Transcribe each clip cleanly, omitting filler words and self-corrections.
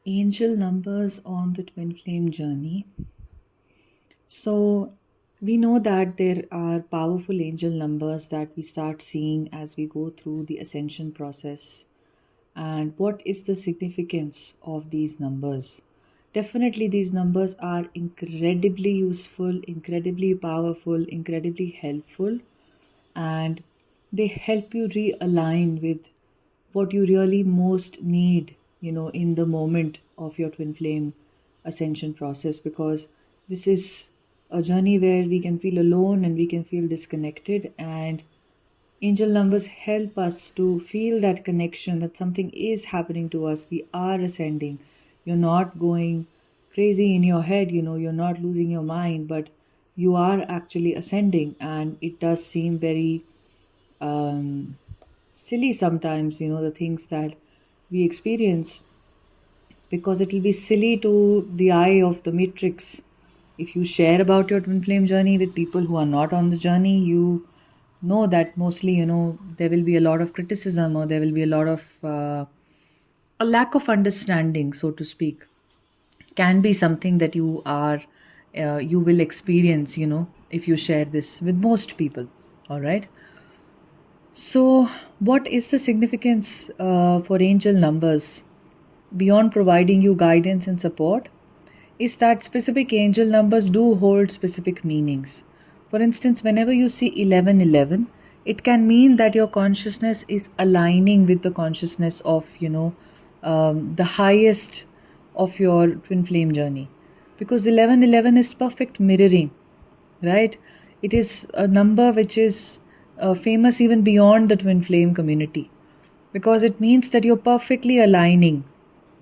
Angel numbers on the twin flame journey. So, we know that there are powerful angel numbers that we start seeing as we go through the ascension process. And what is the significance of these numbers? Definitely, these numbers are incredibly useful, incredibly powerful, incredibly helpful, and they help you realign with what you really most need, in the moment of your twin flame ascension process, because this is a journey where we can feel alone and we can feel disconnected, and angel numbers help us to feel that connection, that something is happening to us. We are ascending. You're not going crazy in your head, you're not losing your mind, but you are actually ascending. And it does seem very um, silly sometimes, the things that we experience, because it will be silly to the eye of the matrix. If you share about your twin flame journey with people who are not on the journey, you know that mostly, there will be a lot of criticism, or there will be a lot of a lack of understanding, so to speak, can be something that you will experience, if you share this with most people. All right. So, what is the significance for angel numbers beyond providing you guidance and support? Is that specific angel numbers do hold specific meanings. For instance, whenever you see 1111, it can mean that your consciousness is aligning with the consciousness of, the highest of your twin flame journey. Because 1111 is perfect mirroring, right? It is a number which is famous even beyond the twin flame community, because it means that you're perfectly aligning.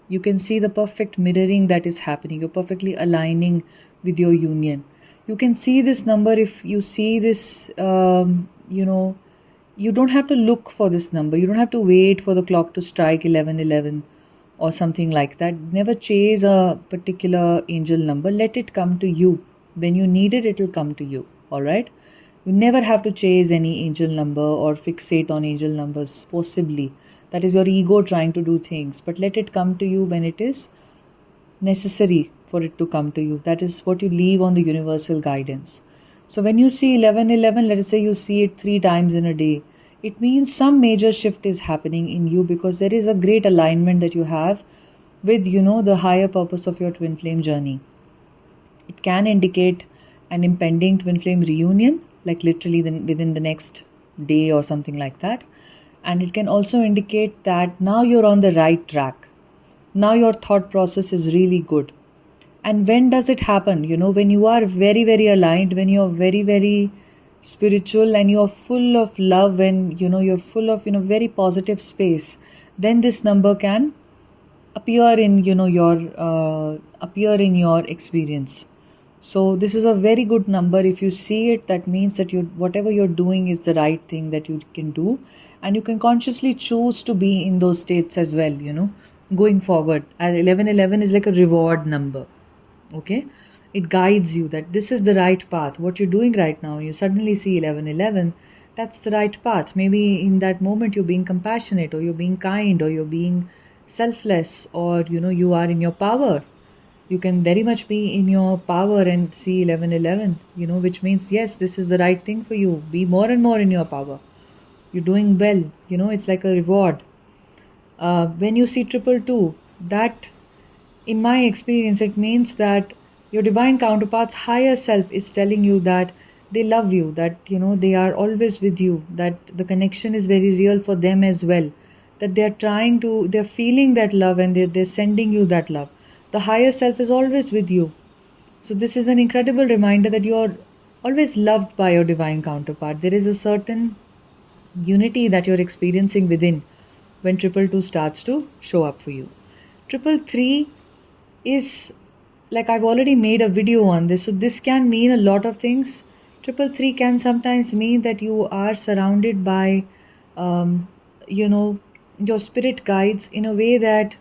You can see the perfect mirroring that is happening. You're perfectly aligning with your union. You can see this number. If you see this, you don't have to look for this number. You don't have to wait for the clock to strike 1111 or something like that. Never chase a particular angel number. Let it come to you. When you need it, it will come to you. All right? You never have to chase any angel number or fixate on angel numbers forcibly. That is your ego trying to do things. But let it come to you when it is necessary for it to come to you. That is what you leave on the universal guidance. So when you see 1111, let us say you see it 3 times in a day, it means some major shift is happening in you, because there is a great alignment that you have with, the higher purpose of your twin flame journey. It can indicate an impending twin flame reunion, like literally within the next day or something like that. And it can also indicate that now you're on the right track. Now your thought process is really good. And when does it happen? When you are very, very aligned, when you're very, very spiritual, and you're full of love, when you're full of very positive space, then this number can appear in your experience. So this is a very good number. If you see it, that means that you whatever you're doing is the right thing that you can do, and you can consciously choose to be in those states as well, going forward. And 1111 is like a reward number. Okay, it guides you that this is the right path. What you're doing right now, you suddenly see 1111, that's the right path. Maybe in that moment you're being compassionate, or you're being kind, or you're being selfless, or you are in your power. You can very much be in your power and see 1111, which means yes, this is the right thing for you. Be more and more in your power. You're doing well, it's like a reward. When you see triple two, that, in my experience, it means that your divine counterpart's higher self is telling you that they love you, that they are always with you, that the connection is very real for them as well, that they're feeling that love, and they're sending you that love. The higher self is always with you. So this is an incredible reminder that you're always loved by your divine counterpart. There is a certain unity that you're experiencing within when triple two starts to show up for you. Triple three is, like, I've already made a video on this, so this can mean a lot of things. Triple three can sometimes mean that you are surrounded by, um, your spirit guides, in a way that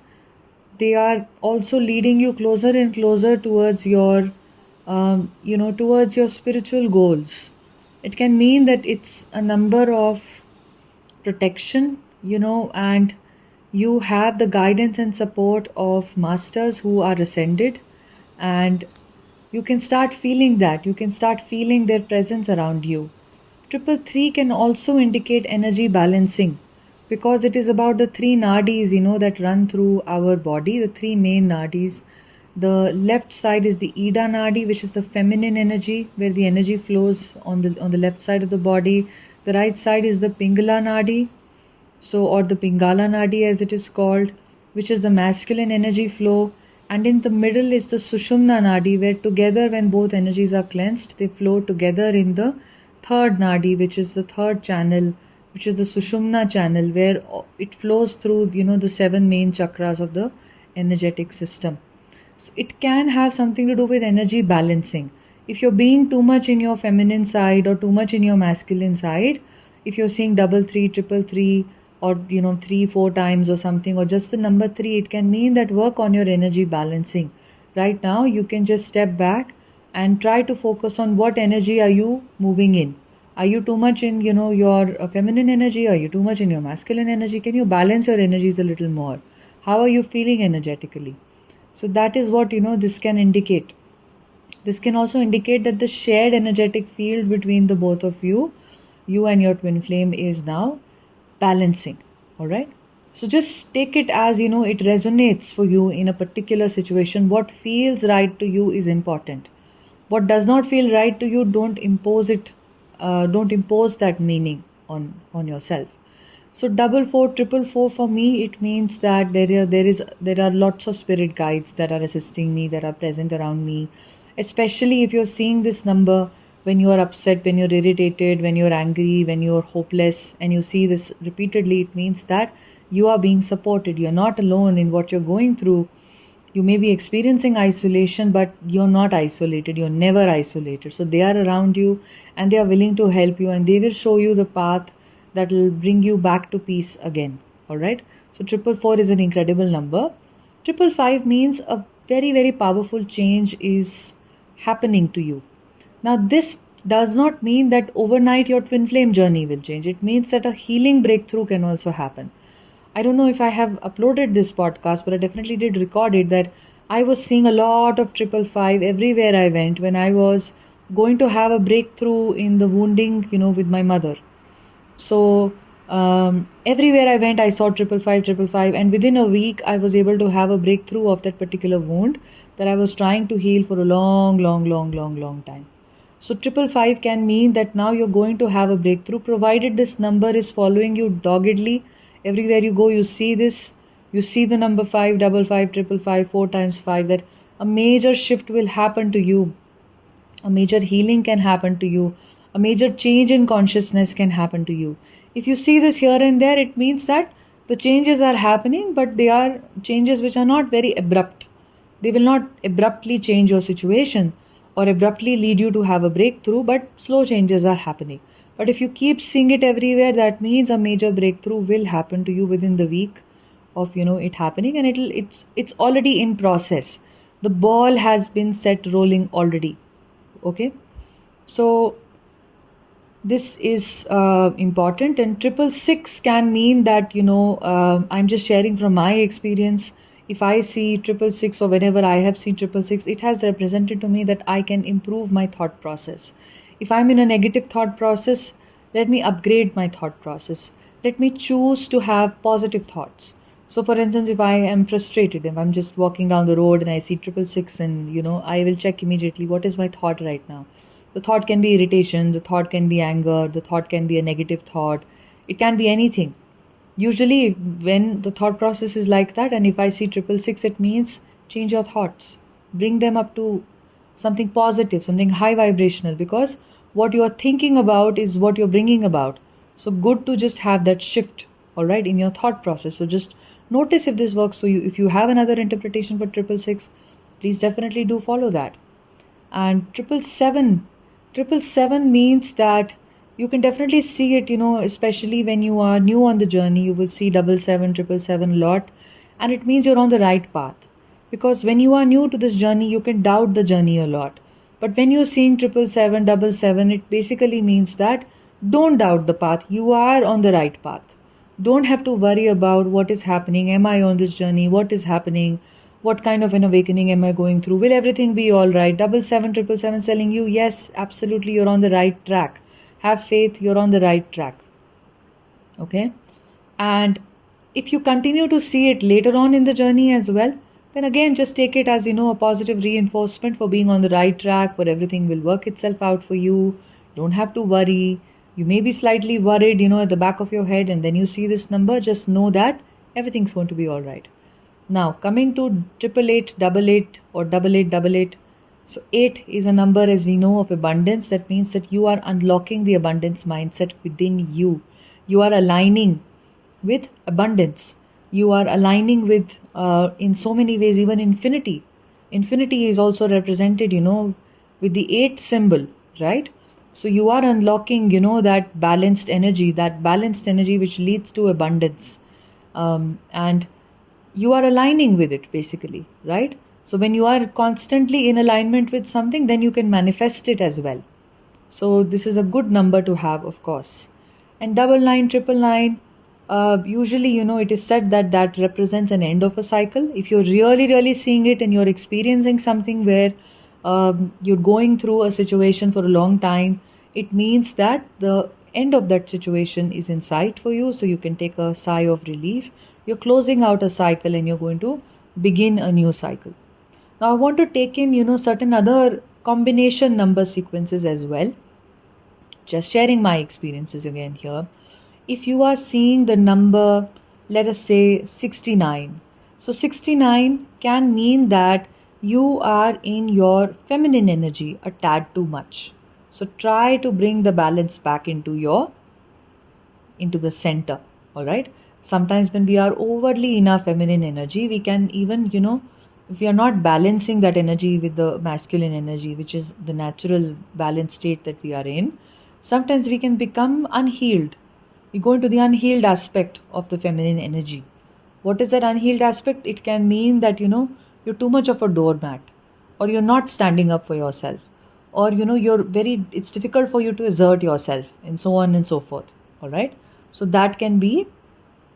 they are also leading you closer and closer towards towards your spiritual goals. It can mean that it's a number of protection, and you have the guidance and support of masters who are ascended, and you can start feeling that. You can start feeling their presence around you. Triple three can also indicate energy balancing, because it is about the three nadis, that run through our body, the three main nadis. The left side is the Ida nadi, which is the feminine energy, where the energy flows on the left side of the body. The right side is the Pingala nadi, or the Pingala Nadi as it is called, which is the masculine energy flow. And in the middle is the Sushumna Nadi, where together, when both energies are cleansed, they flow together in the third Nadi, which is the third channel, which is the Sushumna channel, where it flows through, the seven main chakras of the energetic system. So it can have something to do with energy balancing. If you're being too much in your feminine side or too much in your masculine side, if you're seeing double three, triple three, or 3-4 times or something, or just the number 3, it can mean that work on your energy balancing. Right now you can just step back and try to focus on what energy are you moving in. Are you too much in your feminine energy? Are you too much in your masculine energy? Can you balance your energies a little more? How are you feeling energetically? So that is what this can indicate. This can also indicate that the shared energetic field between the both of you and your twin flame, is now balancing. All right. So just take it as, it resonates for you in a particular situation. What feels right to you is important. What does not feel right to you, don't impose it. Don't impose that meaning on yourself. So 44, 444 for me, it means that there are lots of spirit guides that are assisting me, that are present around me. Especially if you're seeing this number when you are upset, when you're irritated, when you're angry, when you're hopeless, and you see this repeatedly, it means that you are being supported. You're not alone in what you're going through. You may be experiencing isolation, but you're not isolated. You're never isolated. So they are around you and they are willing to help you, and they will show you the path that will bring you back to peace again. All right. So 444 is an incredible number. 555 means a very, very powerful change is happening to you. Now, this does not mean that overnight your twin flame journey will change. It means that a healing breakthrough can also happen. I don't know if I have uploaded this podcast, but I definitely did record it, that I was seeing a lot of 555 everywhere I went when I was going to have a breakthrough in the wounding, with my mother. So everywhere I went, I saw 555, and within a week, I was able to have a breakthrough of that particular wound that I was trying to heal for a long, long, long, long, long time. So 555 can mean that now you're going to have a breakthrough, provided this number is following you doggedly. Everywhere you go, you see this. You see the number 5, 55, 555, 4 times 5, that a major shift will happen to you. A major healing can happen to you. A major change in consciousness can happen to you. If you see this here and there, it means that the changes are happening, but they are changes which are not very abrupt. They will not abruptly change your situation or abruptly lead you to have a breakthrough, but slow changes are happening. But if you keep seeing it everywhere, that means a major breakthrough will happen to you within the week of it happening, and it's already in process. The ball has been set rolling already. Okay, so this is important. And 666 can mean that I'm just sharing from my experience. If I see 666, or whenever I have seen 666, it has represented to me that I can improve my thought process. If I'm in a negative thought process, let me upgrade my thought process. Let me choose to have positive thoughts. So for instance, if I am frustrated, if I'm just walking down the road and I see 666, and I will check immediately, what is my thought right now? The thought can be irritation, the thought can be anger, the thought can be a negative thought. It can be anything. Usually when the thought process is like that, and if I see 666, it means change your thoughts. Bring them up to something positive, something high vibrational, because what you are thinking about is what you're bringing about. So good to just have that shift, all right, in your thought process. So just notice if this works for you. If you have another interpretation for 666, please definitely do follow that. And 777 means that you can definitely see it, especially when you are new on the journey, you will see 777 a lot, and it means you're on the right path. Because when you are new to this journey, you can doubt the journey a lot. But when you're seeing 777, it basically means that don't doubt the path. You are on the right path. Don't have to worry about what is happening. Am I on this journey? What is happening? What kind of an awakening am I going through? Will everything be all right? 77777 telling you, yes, absolutely, you're on the right track. Have faith, you're on the right track. Okay? And if you continue to see it later on in the journey as well, then again, just take it as, a positive reinforcement for being on the right track, where everything will work itself out for you. Don't have to worry. You may be slightly worried, at the back of your head, and then you see this number, just know that everything's going to be all right. Now, coming to 888, or 8888. So, 8 is a number, as we know, of abundance. That means that you are unlocking the abundance mindset within you. You are aligning with abundance. You are aligning with, in so many ways, even infinity. Infinity is also represented, with the 8 symbol, right? So you are unlocking, that balanced energy which leads to abundance. And you are aligning with it, basically, right? So when you are constantly in alignment with something, then you can manifest it as well. So this is a good number to have, of course. And 99999, usually, it is said that that represents an end of a cycle. If you're really, really seeing it and you're experiencing something where you're going through a situation for a long time, it means that the end of that situation is in sight for you. So you can take a sigh of relief. You're closing out a cycle and you're going to begin a new cycle. Now, I want to take in, certain other combination number sequences as well. Just sharing my experiences again here. If you are seeing the number, let us say 69. So 69 can mean that you are in your feminine energy a tad too much. So try to bring the balance back into the center. All right. Sometimes when we are overly in our feminine energy, we can even, if we are not balancing that energy with the masculine energy, which is the natural balanced state that we are in, sometimes we can become unhealed. We go into the unhealed aspect of the feminine energy. What is that unhealed aspect? It can mean that, you're too much of a doormat, or you're not standing up for yourself, or, it's difficult for you to assert yourself, and so on and so forth. All right. So that can be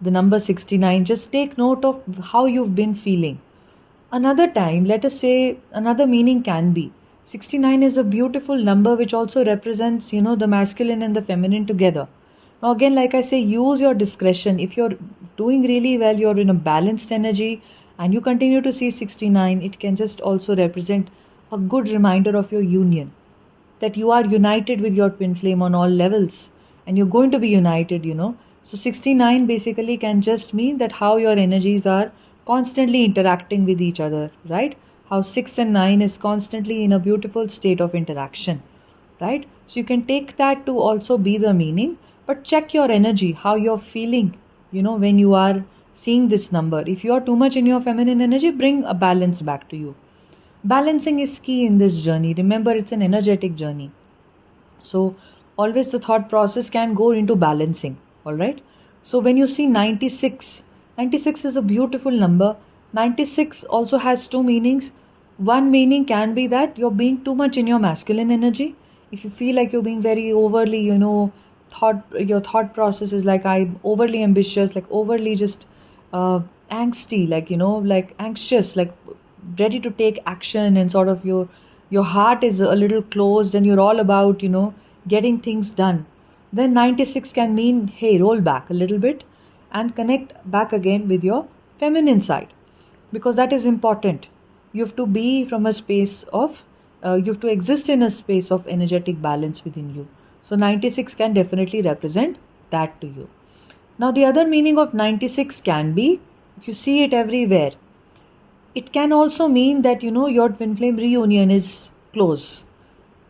the number 69. Just take note of how you've been feeling. Another time, let us say, another meaning can be 69 is a beautiful number which also represents, the masculine and the feminine together. Now, again, like I say, use your discretion. If you're doing really well, you're in a balanced energy, and you continue to see 69, it can just also represent a good reminder of your union, that you are united with your twin flame on all levels, and you're going to be united, So 69 basically can just mean that how your energies are constantly interacting with each other, right? How 6 and 9 is constantly in a beautiful state of interaction, right? So you can take that to also be the meaning, but check your energy, how you're feeling, when you are seeing this number. If you're too much in your feminine energy, bring a balance back to you. Balancing is key in this journey. Remember, it's an energetic journey. So always the thought process can go into balancing. All right. So when you see 96, 96 is a beautiful number. 96 also has two meanings. One meaning can be that you're being too much in your masculine energy. If you feel like you're being very overly, your thought process is like, I'm overly ambitious, like overly just angsty, like, like anxious, like ready to take action, and sort of your heart is a little closed and you're all about, getting things done. Then 96 can mean, hey, roll back a little bit and connect back again with your feminine side, because that is important. You have to be from a space of, you have to exist in a space of energetic balance within you. So 96 can definitely represent that to you. Now, the other meaning of 96 can be, if you see it everywhere, it can also mean that, your twin flame reunion is close.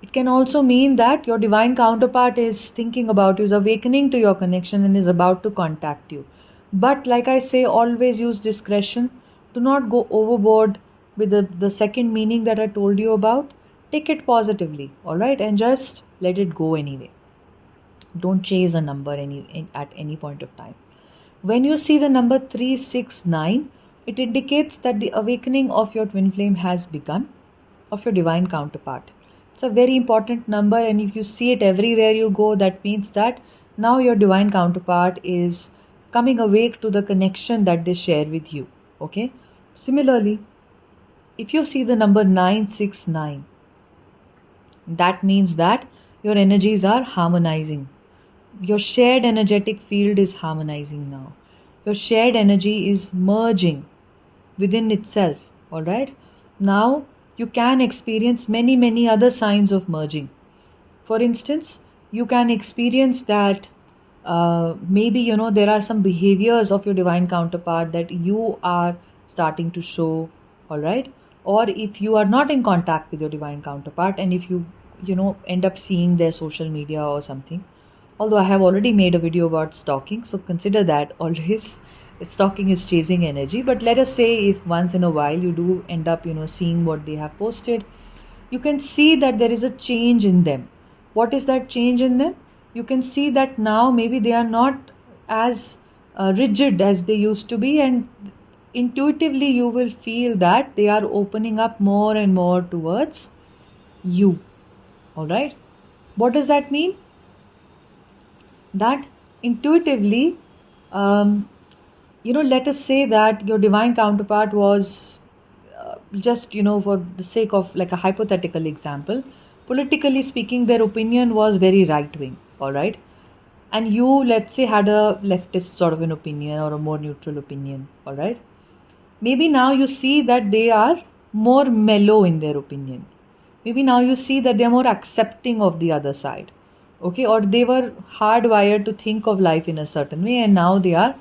It can also mean that your divine counterpart is thinking about you, is awakening to your connection, and is about to contact you. But like I say, always use discretion. Do not go overboard with the second meaning that I told you about. Take it positively, all right? And just let it go anyway. Don't chase a number at any point of time. When you see the number 369, it indicates that the awakening of your twin flame has begun, of your divine counterpart. It's a very important number, and if you see it everywhere you go, that means that now your divine counterpart is coming awake to the connection that they share with you. Okay. Similarly, if you see the number 969, that means that your energies are harmonizing. Your shared energetic field is harmonizing now. Your shared energy is merging within itself. All right. Now you can experience many other signs of merging. For instance, you can experience that maybe there are some behaviors of your divine counterpart that you are starting to show. All right. Or if you are not in contact with your divine counterpart, and if you end up seeing their social media or something, although I have already made a video about stalking, so consider that always. Stalking is chasing energy, but let us say if once in a while you do end up seeing what they have posted, you can see that there is a change in them. What is that change in them? You can see that now maybe they are not as rigid as they used to be, and intuitively you will feel that they are opening up more and more towards you. All right. What does that mean? That intuitively, let us say that your divine counterpart was just for the sake of like a hypothetical example, politically speaking, their opinion was very right wing. All right. And you, let's say, had a leftist sort of an opinion or a more neutral opinion. All right. Maybe now you see that they are more mellow in their opinion. Maybe now you see that they're more accepting of the other side. Okay. Or they were hardwired to think of life in a certain way, and now they are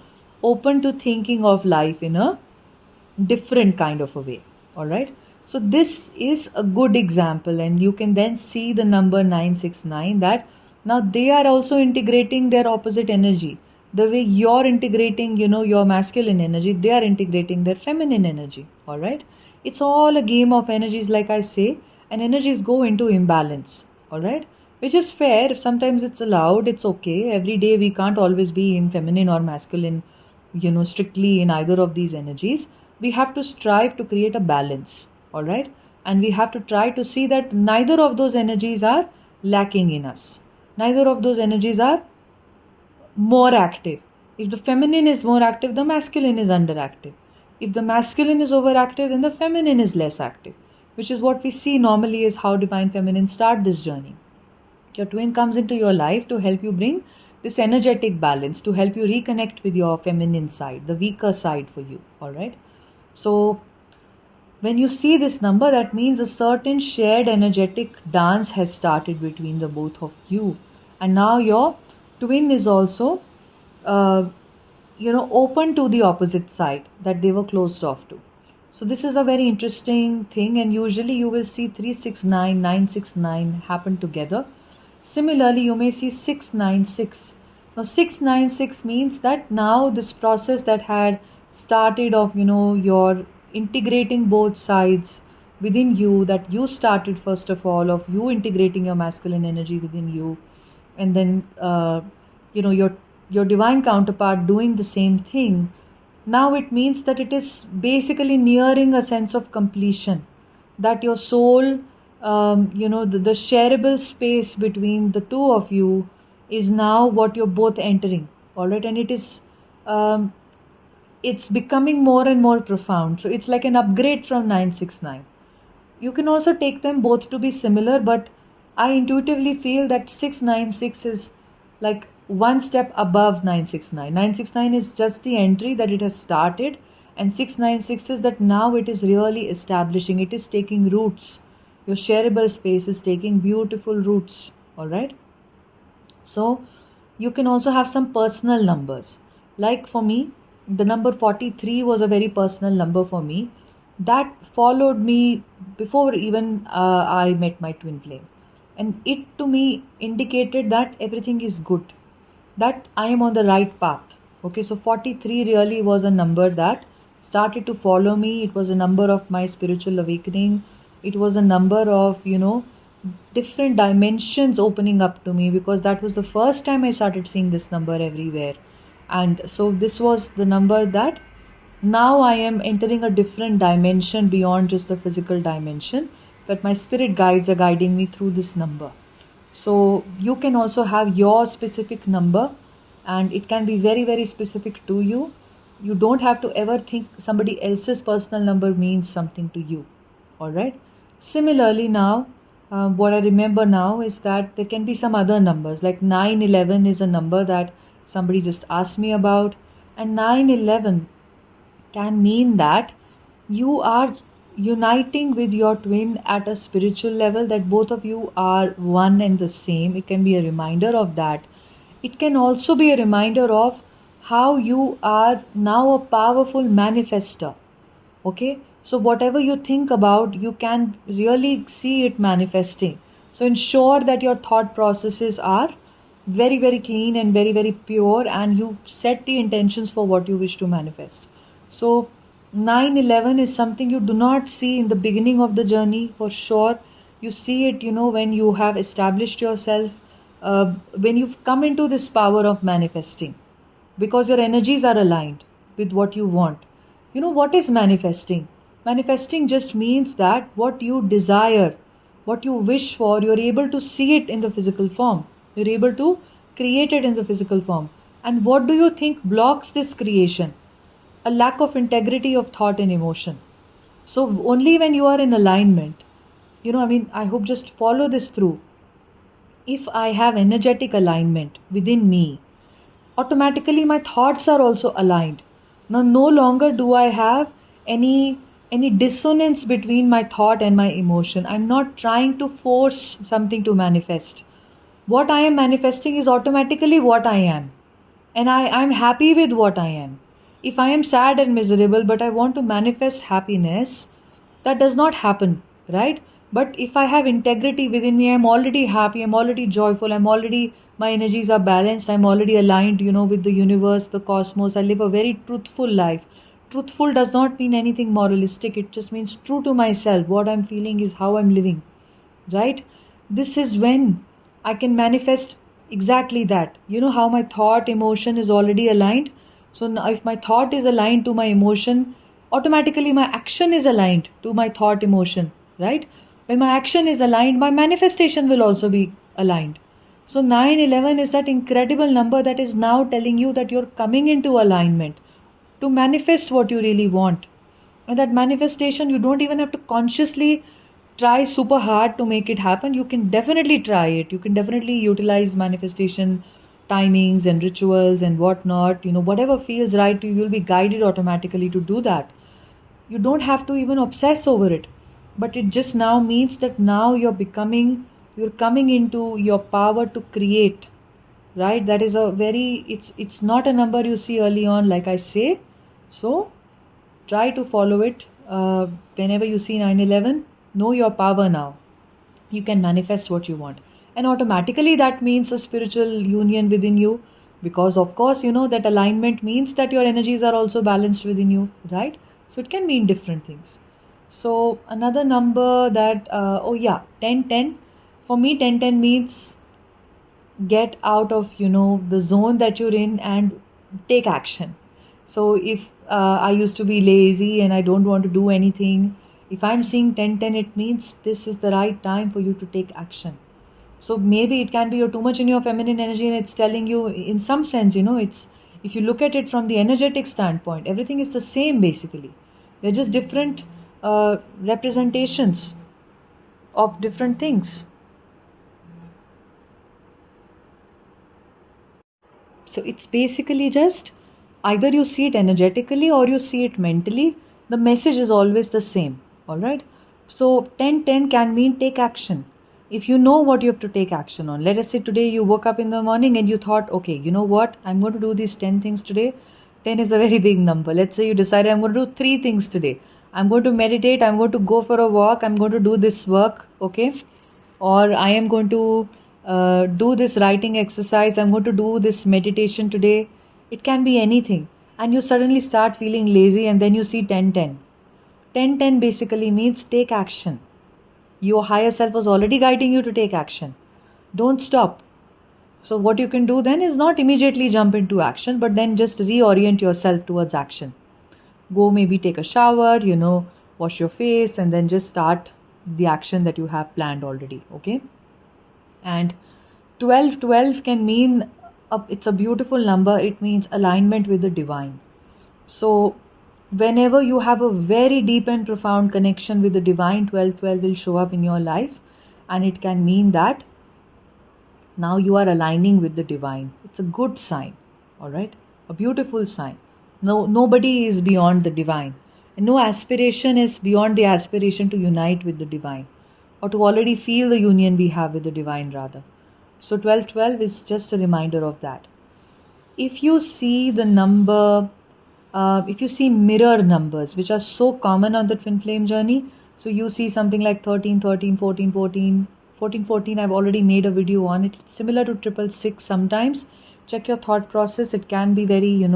open to thinking of life in a different kind of a way. All right. So this is a good example, and you can then see the number 969, that now they are also integrating their opposite energy. The way you're integrating your masculine energy, they are integrating their feminine energy. All right. It's all a game of energies, like I say, and energies go into imbalance. All right. Which is fair. Sometimes it's allowed, it's okay. Every day we can't always be in feminine or masculine, strictly in either of these energies. We have to strive to create a balance. All right. And we have to try to see that neither of those energies are lacking in us. Neither of those energies are more active. If the feminine is more active, the masculine is underactive. If the masculine is overactive, then the feminine is less active, which is what we see normally is how divine feminine start this journey. Your twin comes into your life to help you bring this energetic balance, to help you reconnect with your feminine side, the weaker side for you. All right. So when you see this number, that means a certain shared energetic dance has started between the both of you. And now your twin is also, open to the opposite side that they were closed off to. So this is a very interesting thing. And usually you will see 369, 969 happen together. Similarly, you may see 696. Now 696 means that now this process that had started of, your integrating both sides within you, that you started first of all, of you integrating your masculine energy within you, and then your divine counterpart doing the same thing. Now it means that it is basically nearing a sense of completion, that your soul, the shareable space between the two of you is now what you're both entering. All right. And it is it's becoming more and more profound. So it's like an upgrade from 969. You can also take them both to be similar, but I intuitively feel that 696 is like one step above 969. 969 is just the entry that it has started, and 696 is that now it is really establishing, it is taking roots. Your shareable space is taking beautiful roots. All right. So you can also have some personal numbers. Like for me, the number 43 was a very personal number for me. That followed me before even I met my twin flame. And it to me indicated that everything is good, that I am on the right path. Okay, so 43 really was a number that started to follow me. It was a number of my spiritual awakening. It was a number of, different dimensions opening up to me, because that was the first time I started seeing this number everywhere. And so this was the number that now I am entering a different dimension beyond just the physical dimension, but my spirit guides are guiding me through this number. So you can also have your specific number, and it can be very, very specific to you. You don't have to ever think somebody else's personal number means something to you. All right. Similarly, now, what I remember now is that there can be some other numbers, like 911 is a number that somebody just asked me about. And 911 can mean that you are uniting with your twin at a spiritual level, that both of you are one and the same. It can be a reminder of that. It can also be a reminder of how you are now a powerful manifester. Okay, so whatever you think about, you can really see it manifesting. So ensure that your thought processes are very, very clean and very, very pure, and you set the intentions for what you wish to manifest. So 911 is something you do not see in the beginning of the journey, for sure. You see it, when you have established yourself, when you've come into this power of manifesting, because your energies are aligned with what you want. What is manifesting? Manifesting just means that what you desire, what you wish for, you're able to see it in the physical form. You're able to create it in the physical form. And what do you think blocks this creation? A lack of integrity of thought and emotion. So only when you are in alignment, I hope just follow this through. If I have energetic alignment within me, automatically my thoughts are also aligned. Now no longer do I have any dissonance between my thought and my emotion. I'm not trying to force something to manifest. What I am manifesting is automatically what I am, and I'm happy with what I am. If I am sad and miserable but I want to manifest happiness, that does not happen, right? But if I have integrity within me, I'm already happy, I'm already joyful, my energies are balanced, I'm already aligned, with the universe, the cosmos. I live a very truthful life. Truthful does not mean anything moralistic, it just means true to myself. What I'm feeling is how I'm living, right? This is when I can manifest exactly that. How my thought, emotion is already aligned. So now if my thought is aligned to my emotion, automatically my action is aligned to my thought, emotion, right? When my action is aligned, my manifestation will also be aligned. So 911 is that incredible number that is now telling you that you're coming into alignment to manifest what you really want. And that manifestation, you don't even have to consciously try super hard to make it happen. You can definitely try it. You can definitely utilize manifestation timings and rituals and whatnot. Whatever feels right to you, you'll be guided automatically to do that. You don't have to even obsess over it. But it just now means that now you're coming into your power to create, right? That is it's not a number you see early on, like I say. So try to follow it. Whenever you see 911, know your power now. You can manifest what you want. And automatically that means a spiritual union within you, because of course, that alignment means that your energies are also balanced within you, right? So it can mean different things. So another number that, 1010. For me, 1010 means get out of, the zone that you're in and take action. So if I used to be lazy and I don't want to do anything, if I'm seeing 1010, it means this is the right time for you to take action. So maybe it can be you're too much in your feminine energy and it's telling you, in some sense, it's, if you look at it from the energetic standpoint, everything is the same basically. They're just different representations of different things. So it's basically just either you see it energetically or you see it mentally. The message is always the same. All right. So 1010 can mean take action. If you know what you have to take action on, let us say today you woke up in the morning and you thought, okay, you know what? I'm going to do these 10 things today. 10 is a very big number. Let's say you decided I'm going to do 3 things today. I'm going to meditate. I'm going to go for a walk. I'm going to do this work. Okay. Or I am going to do this writing exercise. I'm going to do this meditation today. It can be anything. And you suddenly start feeling lazy and then you see 1010. 1010 basically means take action. Your higher self was already guiding you to take action. Don't stop. So what you can do then is not immediately jump into action, but then just reorient yourself towards action. Go maybe take a shower, wash your face, and then just start the action that you have planned already. Okay. And 12 can mean it's a beautiful number. It means alignment with the divine. So whenever you have a very deep and profound connection with the divine, 1212 will show up in your life, and it can mean that now you are aligning with the divine. It's a good sign, all right? A beautiful sign. Nobody is beyond the divine. And no aspiration is beyond the aspiration to unite with the divine, or to already feel the union we have with the divine, rather. So 1212 is just a reminder of that. If you see the number, if you see mirror numbers, which are so common on the twin flame journey, so you see something like 13, 13, 14, 14, 14, 14, I've already made a video on it. It's similar to 666 sometimes. Check your thought process. It can be very,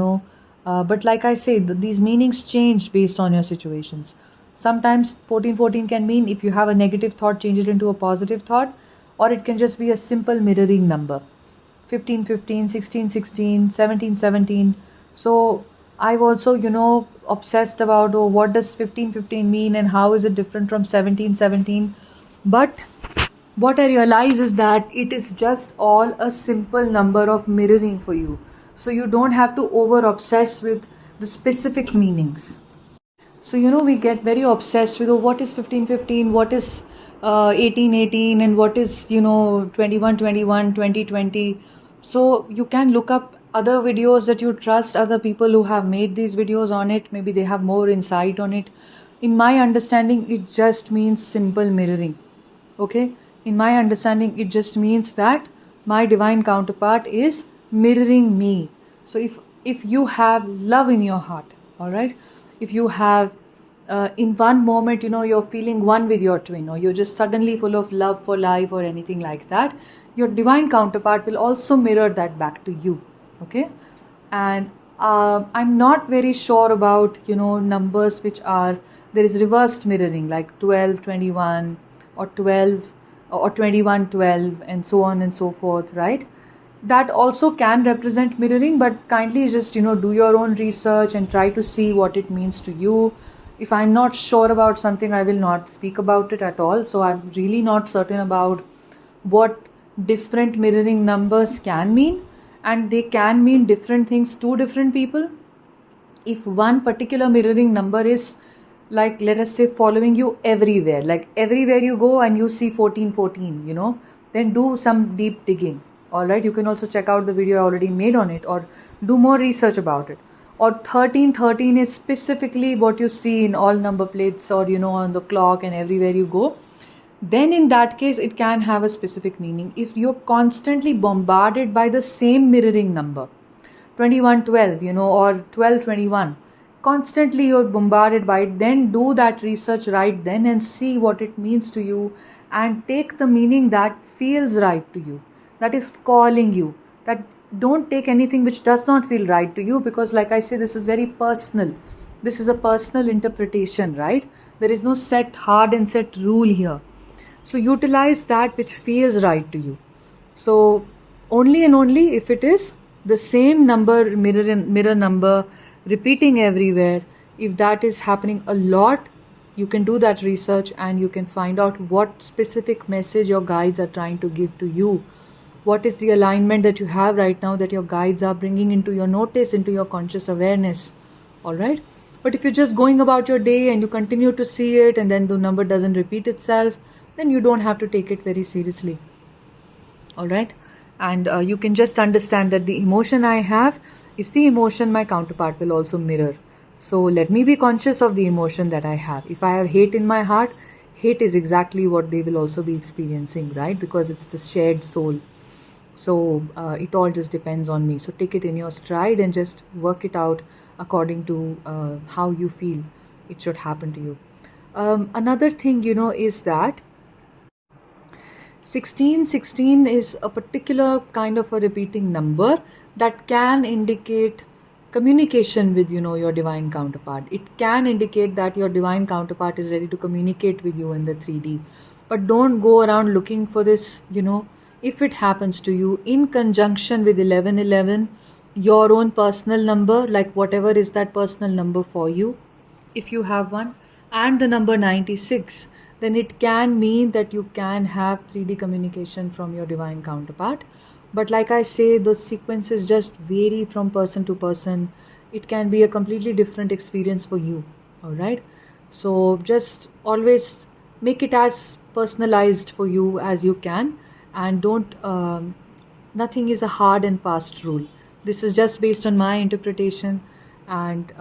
but like I say, these meanings change based on your situations. Sometimes 14, 14 can mean if you have a negative thought, change it into a positive thought, or it can just be a simple mirroring number. 15, 15, 16, 16, 17, 17. So I've also, obsessed about, oh, what does 15, 15 mean and how is it different from 17, 17? But what I realize is that it is just all a simple number of mirroring for you. So you don't have to over obsess with the specific meanings. So, we get very obsessed with, oh, what is 15, 15, what is 18, 18, and what is, 21, 21, 20, 20. So you can look up other videos that you trust, other people who have made these videos on it. Maybe they have more insight on it. In my understanding, it just means simple mirroring. Okay? In my understanding, it just means that my divine counterpart is mirroring me. So if you have love in your heart, all right, if you have in one moment, you're feeling one with your twin, or you're just suddenly full of love for life or anything like that, your divine counterpart will also mirror that back to you. Okay? And I'm not very sure about, numbers which are, there is reversed mirroring like 12, 21 or 12 or 21, 12 and so on and so forth, right? That also can represent mirroring, but kindly just, do your own research and try to see what it means to you. If I'm not sure about something, I will not speak about it at all. So I'm really not certain about what different mirroring numbers can mean, and they can mean different things to different people. If one particular mirroring number is, like, let us say, following you everywhere, like everywhere you go and you see 14, 14, then do some deep digging. All right, you can also check out the video I already made on it, or do more research about it. Or 13, 13 is specifically what you see in all number plates, or on the clock and everywhere you go. Then in that case, it can have a specific meaning. If you're constantly bombarded by the same mirroring number, 21, 12, or 12, 21, constantly you're bombarded by it, then do that research right then and see what it means to you, and take the meaning that feels right to you, that is calling you. That don't take anything which does not feel right to you, because like I say, this is very personal. This is a personal interpretation, right? There is no hard and set rule here. So utilize that which feels right to you. So only and only if it is the same number, mirror number, repeating everywhere, if that is happening a lot, you can do that research and you can find out what specific message your guides are trying to give to you. What is the alignment that you have right now that your guides are bringing into your notice, into your conscious awareness. All right? But if you're just going about your day and you continue to see it and then the number doesn't repeat itself, then you don't have to take it very seriously. All right? And you can just understand that the emotion I have is the emotion my counterpart will also mirror. So let me be conscious of the emotion that I have. If I have hate in my heart, hate is exactly what they will also be experiencing, right? Because it's the shared soul. So it all just depends on me. So take it in your stride and just work it out according to how you feel it should happen to you. Another thing, is that 16 is a particular kind of a repeating number that can indicate communication with, your divine counterpart. It can indicate that your divine counterpart is ready to communicate with you in the 3D. But don't go around looking for this, if it happens to you in conjunction with 1111, your own personal number, like whatever is that personal number for you, if you have one, and the number 96, then it can mean that you can have 3D communication from your divine counterpart. But like I say, the sequences just vary from person to person. It can be a completely different experience for you. All right. So just always make it as personalized for you as you can, and don't nothing is a hard and fast rule. This is just based on my interpretation, and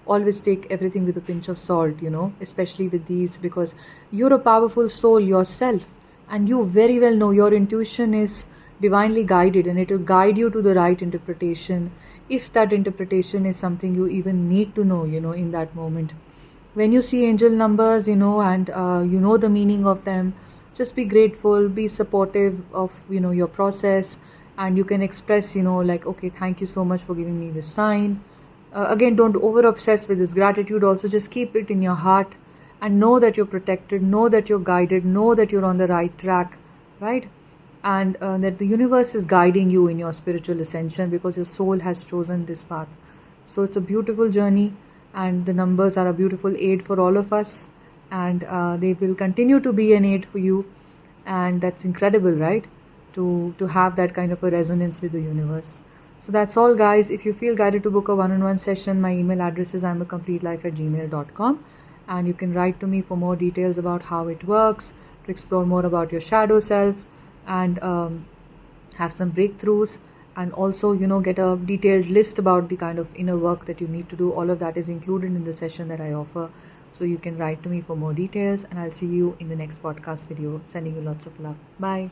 always take everything with a pinch of salt, especially with these, because you're a powerful soul yourself, and you very well know your intuition is divinely guided, and it will guide you to the right interpretation, if that interpretation is something you even need to know, in that moment. When you see angel numbers, and you know the meaning of them, just be grateful, be supportive of your process, and you can express, like, okay, thank you so much for giving me this sign. Again, don't over obsess with this gratitude. Also, just keep it in your heart, and know that you're protected, know that you're guided, know that you're on the right track, right? And that the universe is guiding you in your spiritual ascension, because your soul has chosen this path. So it's a beautiful journey, and the numbers are a beautiful aid for all of us, and they will continue to be an aid for you. And that's incredible, right? To have that kind of a resonance with the universe. So that's all, guys. If you feel guided to book a one-on-one session, my email address is imacompletelife@gmail.com, and you can write to me for more details about how it works, to explore more about your shadow self, and have some breakthroughs, and also get a detailed list about the kind of inner work that you need to do. All of that is included in the session that I offer. So you can write to me for more details, and I'll see you in the next podcast video. Sending you lots of love. Bye.